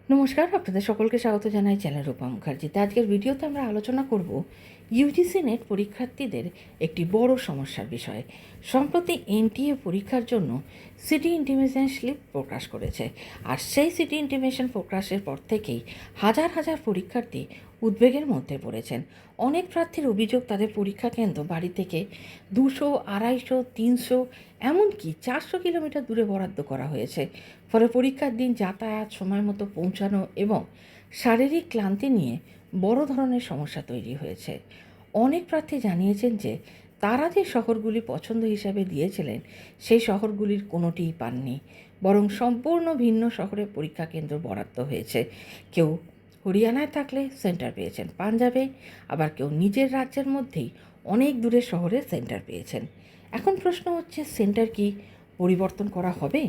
নমস্কার, আপনাদের সকলকে স্বাগত জানাই চ্যানেল রূপা মুখার্জিতে। আজকের ভিডিওতে আমরা আলোচনা করব ইউজিসি নেট পরীক্ষার্থীদের একটি বড় সমস্যার বিষয়ে। সম্প্রতি এনটিএ পরীক্ষার জন্য সিটি ইন্টিমেশন স্লিপ প্রকাশ করেছে, আর সেই সিটি ইন্টিমেশন প্রকাশের পর থেকেই হাজার হাজার পরীক্ষার্থী উদ্বেগের মধ্যে পড়েছেন। অনেক প্রার্থীর অভিযোগ তাদের পরীক্ষা কেন্দ্র বাড়ি থেকে 200, 250, 300 এমনকি 400 কিলোমিটার দূরে বরাদ্দ করা হয়েছে। ফলে পরীক্ষার দিন যাতায়াত, সময় মতো পৌঁছানো এবং শারীরিক ক্লান্তি নিয়ে বড় ধরনের সমস্যা তৈরি হয়েছে। অনেক প্রার্থী জানিয়েছেন যে তারা যে শহরগুলি পছন্দ হিসাবে দিয়েছিলেন সেই শহরগুলির কোনোটিই পাননি, বরং সম্পূর্ণ ভিন্ন শহরে পরীক্ষা কেন্দ্র বরাদ্দ হয়েছে। কেউ হরিয়ানায় থাকলে সেন্টার পেয়েছেন পাঞ্জাবে, আবার কেউ নিজের রাজ্যের মধ্যেই অনেক দূরের শহরে সেন্টার পেয়েছেন। এখন প্রশ্ন হচ্ছে, সেন্টার কি পরিবর্তন করা হবে?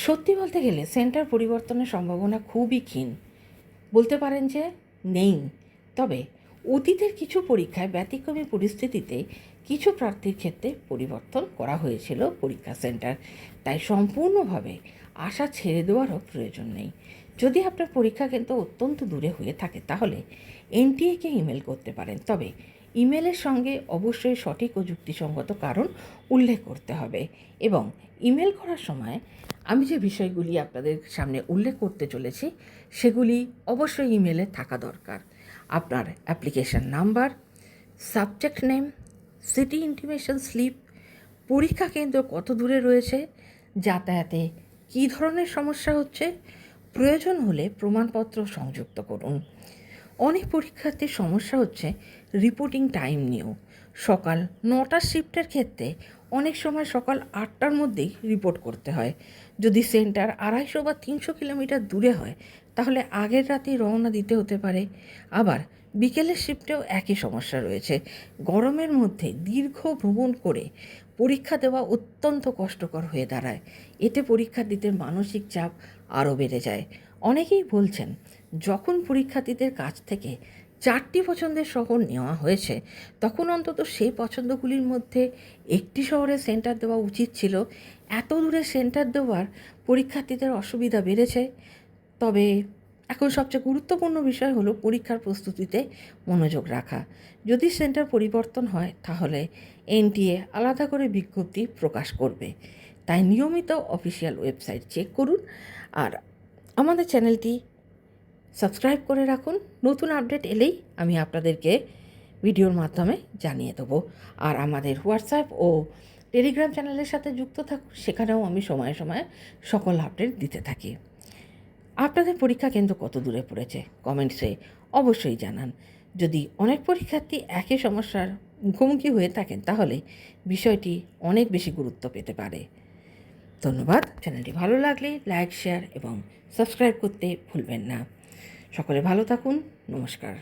সত্যি বলতে গেলে সেন্টার পরিবর্তনের সম্ভাবনা খুবই ক্ষীণ, বলতে পারেন যে নেই। তবে অতীতের কিছু পরীক্ষায় ব্যতিক্রমী পরিস্থিতিতে কিছু প্রার্থীর ক্ষেত্রে পরিবর্তন করা হয়েছিল পরীক্ষা সেন্টার, তাই সম্পূর্ণভাবে আশা ছেড়ে দেওয়ারও প্রয়োজন নেই। যদি আপনার পরীক্ষা কিন্তু অত্যন্ত দূরে হয়ে থাকে তাহলে এনটিএকে ইমেল করতে পারেন, তবে ইমেলের সঙ্গে অবশ্যই সঠিক ও যুক্তিসঙ্গত কারণ উল্লেখ করতে হবে। এবং ইমেল করার সময় আমি যে বিষয়গুলি আপনাদের সামনে উল্লেখ করতে চলেছি সেগুলি অবশ্যই ইমেলে থাকা দরকার। আপনার application number, subject name, city intimation slip, পরীক্ষা কেন্দ্র কত দূরে রয়েছে, যাতায়াতে কী ধরনের সমস্যা হচ্ছে, প্রয়োজন হলে প্রমাণপত্র সংযুক্ত করুন। অনেক পরীক্ষার্থীর সমস্যা হচ্ছে রিপোর্টিং টাইম নিয়েও। সকাল 9টার শিফটের ক্ষেত্রে অনেক সময় সকাল 8টার মধ্যেই রিপোর্ট করতে হয়। যদি সেন্টার 250 বা 300 কিলোমিটার দূরে হয় তাহলে আগের রাতেই রওনা দিতে হতে পারে। আবার বিকেলের শিফটেও একই সমস্যা রয়েছে। গরমের মধ্যে দীর্ঘ ভ্রমণ করে পরীক্ষা দেওয়া অত্যন্ত কষ্টকর হয়ে দাঁড়ায়। এতে পরীক্ষার্থীদের মানসিক চাপ আরও বেড়ে যায়। অনেকেই বলছেন, যখন পরীক্ষার্থীদের কাছ থেকে 4টি পছন্দের শহর নেওয়া হয়েছে তখন অন্তত সেই পছন্দগুলির মধ্যে একটি শহরে সেন্টার দেওয়া উচিত ছিল। এত দূরে সেন্টার দেওয়ার পরীক্ষার্থীদের অসুবিধা বেড়েছে। তবে এখন সবচেয়ে গুরুত্বপূর্ণ বিষয় হলো পরীক্ষার প্রস্তুতিতে মনোযোগ রাখা। যদি সেন্টার পরিবর্তন হয় তাহলে এনটিএ আলাদা করে বিজ্ঞপ্তি প্রকাশ করবে, তাই নিয়মিত অফিসিয়াল ওয়েবসাইট চেক করুন। আর আমাদের চ্যানেলটি সাবস্ক্রাইব করে রাখুন। নতুন আপডেট এলেই আমি আপনাদেরকে ভিডিওর মাধ্যমে জানিয়ে দেবো। আর আমাদের হোয়াটসঅ্যাপ ও টেলিগ্রাম চ্যানেলের সাথে যুক্ত থাকুন, সেখানেও আমি সময়ে সময়ে সকল আপডেট দিতে থাকি। আপনাদের পরীক্ষা কেন্দ্র কত দূরে পড়েছে কমেন্টসে অবশ্যই জানান। যদি অনেক পরীক্ষার্থী একই সমস্যার মুখোমুখি হয়ে থাকেন তাহলে বিষয়টি অনেক বেশি গুরুত্ব পেতে পারে। ধন্যবাদ। চ্যানেলটি ভালো লাগলে লাইক, শেয়ার এবং সাবস্ক্রাইব করতে ভুলবেন না। সকলে ভালো থাকুন। নমস্কার।